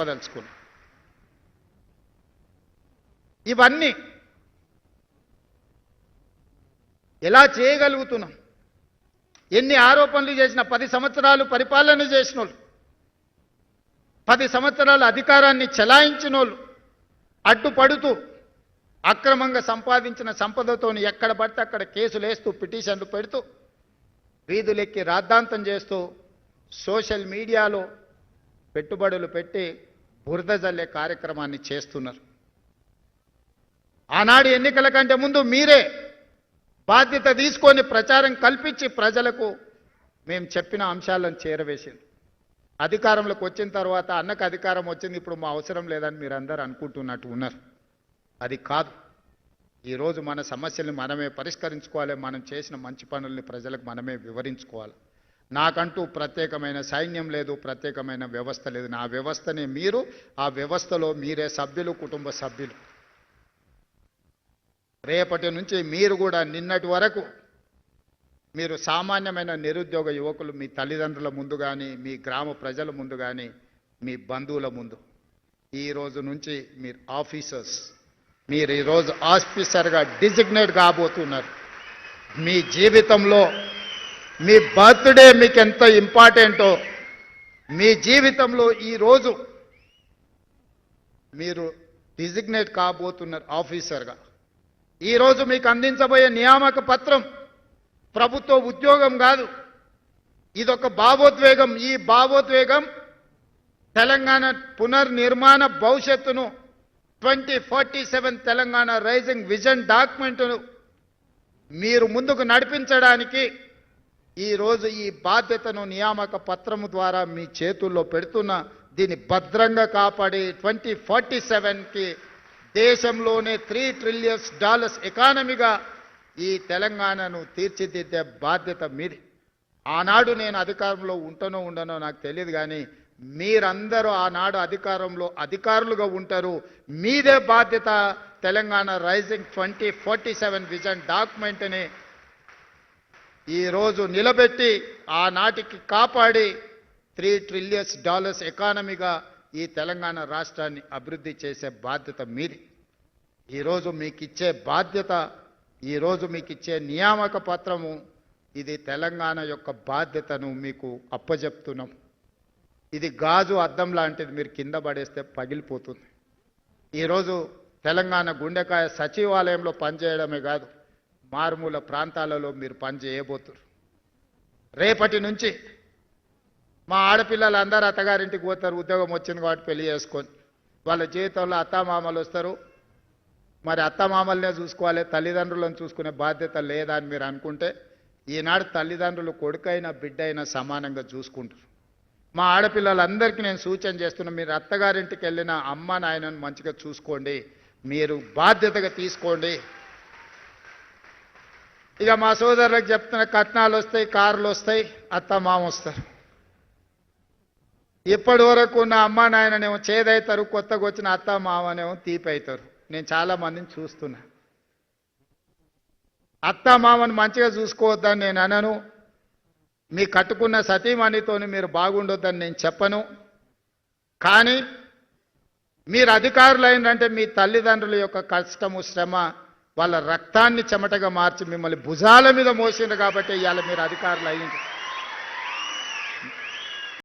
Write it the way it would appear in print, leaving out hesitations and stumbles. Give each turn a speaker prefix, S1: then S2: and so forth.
S1: చెప్పదలుచుకున్నాం. ఇవన్నీ ఎలా చేయగలుగుతున్నాం? ఎన్ని ఆరోపణలు చేసిన 10 సంవత్సరాలు పరిపాలన చేసినోళ్ళు, 10 సంవత్సరాల అధికారాన్ని చెలాయించినోళ్ళు అడ్డుపడుతూ అక్రమంగా సంపాదించిన సంపదతోని ఎక్కడ పడితే అక్కడ కేసులు వేస్తూ పిటిషన్లు పెడుతూ వీధులెక్కి రాద్ధాంతం చేస్తూ సోషల్ మీడియాలో పెట్టుబడులు పెట్టి బురద జల్లే కార్యక్రమాన్ని చేస్తున్నారు. ఆనాడు ఎన్నికల కంటే ముందు మీరే బాధ్యత తీసుకొని ప్రచారం కల్పించి ప్రజలకు మేము చెప్పిన అంశాలను చేరవేసింది. అధికారంలోకి వచ్చిన తర్వాత అన్నకు అధికారం వచ్చింది, ఇప్పుడు మా అవసరం లేదని మీరందరూ అనుకుంటున్నట్టు ఉన్నారు. అది కాదు. ఈరోజు మన సమస్యల్ని మనమే పరిష్కరించుకోవాలి. మనం చేసిన మంచి పనుల్ని ప్రజలకు మనమే వివరించుకోవాలి. నాకంటూ ప్రత్యేకమైన సైన్యం లేదు, ప్రత్యేకమైన వ్యవస్థ లేదు. నా వ్యవస్థనే మీరు, ఆ వ్యవస్థలో మీరే సభ్యులు, కుటుంబ సభ్యులు. రేపటి నుంచి మీరు కూడా నిన్నటి వరకు మీరు సామాన్యమైన నిరుద్యోగ యువకులు మీ తల్లిదండ్రుల ముందు కానీ, మీ గ్రామ ప్రజల ముందు కానీ, మీ బంధువుల ముందు ఈ రోజు నుంచి మీరు ఆఫీసర్స్, మీరు ఈరోజు ఆఫీసర్గా డిజిగ్నేట్ కాబోతున్నారు. మీ జీవితంలో మీ బర్త్డే మీకు ఎంత ఇంపార్టెంటో, మీ జీవితంలో ఈరోజు మీరు డిజిగ్నేట్ కాబోతున్నారు ఆఫీసర్గా. ఈరోజు మీకు అందించబోయే నియామక పత్రం ప్రభుత్వ ఉద్యోగం కాదు, ఇదొక భావోద్వేగం. ఈ భావోద్వేగం తెలంగాణ పునర్నిర్మాణ భవిష్యత్తును 2047 తెలంగాణ రైజింగ్ విజన్ డాక్యుమెంట్ను మీరు ముందుకు నడిపించడానికి ఈరోజు ఈ బాధ్యతను నియామక పత్రము ద్వారా మీ చేతుల్లో పెడుతున్న, దీన్ని భద్రంగా కాపాడి 2047కి దేశంలోనే $3 ట్రిలియన్ ఎకానమీగా ఈ తెలంగాణను తీర్చిదిద్దే బాధ్యత మీది. ఆనాడు నేను అధికారంలో ఉంటానో ఉండనో నాకు తెలియదు, కానీ మీరందరూ ఆనాడు అధికారంలో అధికారులుగా ఉంటారు. మీదే బాధ్యత తెలంగాణ రైజింగ్ 2047 విజన్ డాక్యుమెంట్ని ఈరోజు నిలబెట్టి ఆనాటికి కాపాడి $3 ట్రిలియన్ ఎకానమీగా ఈ తెలంగాణ రాష్ట్రాన్ని అభివృద్ధి చేసే బాధ్యత మీది. ఈరోజు మీకు ఇచ్చే బాధ్యత, ఈరోజు మీకు ఇచ్చే నియామక పత్రము, ఇది తెలంగాణ యొక్క బాధ్యతను మీకు అప్పజెప్తున్నాం. ఇది గాజు అద్దం లాంటిది, మీరు కింద పడేస్తే పగిలిపోతుంది. ఈరోజు తెలంగాణ గుండెకాయ సచివాలయంలో పనిచేయడమే కాదు, మారుమూల ప్రాంతాలలో మీరు పనిచేయబోతున్నారు. రేపటి నుంచి మా ఆడపిల్లలు అందరూ అత్తగారింటికి పోతారు, ఉద్యోగం వచ్చింది కాబట్టి పెళ్లి చేసుకొని. వాళ్ళ జీవితంలో అత్తామామలు వస్తారు, మరి అత్తమామలనే చూసుకోవాలి, తల్లిదండ్రులను చూసుకునే బాధ్యత లేదా అని మీరు అనుకుంటే, ఈనాడు తల్లిదండ్రులు కొడుకైనా బిడ్డైనా సమానంగా చూసుకుంటారు. మా ఆడపిల్లలందరికీ నేను సూచన చేస్తున్నా, మీరు అత్తగారింటికి వెళ్ళిన అమ్మ నాయనను మంచిగా చూసుకోండి, మీరు బాధ్యతగా తీసుకోండి. ఇక మా సోదరులకు చెప్తున్న, కట్నాలు వస్తాయి, కార్లు వస్తాయి, అత్తమామ వస్తారు. ఇప్పటి వరకు నా అమ్మ నాయననేమో చేదవుతారు, కొత్తగా వచ్చిన అత్త మామనేమో తీపి అవుతారు. నేను చాలా మందిని చూస్తున్నా. అత్త మామను మంచిగా చూసుకోవద్దని నేను అనను, మీ కట్టుకున్న సతీమణితోని మీరు బాగుండొద్దని నేను చెప్పను. కానీ మీరు అధికారులు అయిందంటే మీ తల్లిదండ్రుల యొక్క కష్టము, శ్రమ, వాళ్ళ రక్తాన్ని చెమటగా మార్చి మిమ్మల్ని భుజాల మీద మోసిండ్రు కాబట్టి ఇవాళ మీరు అధికారులు అయ్యింది.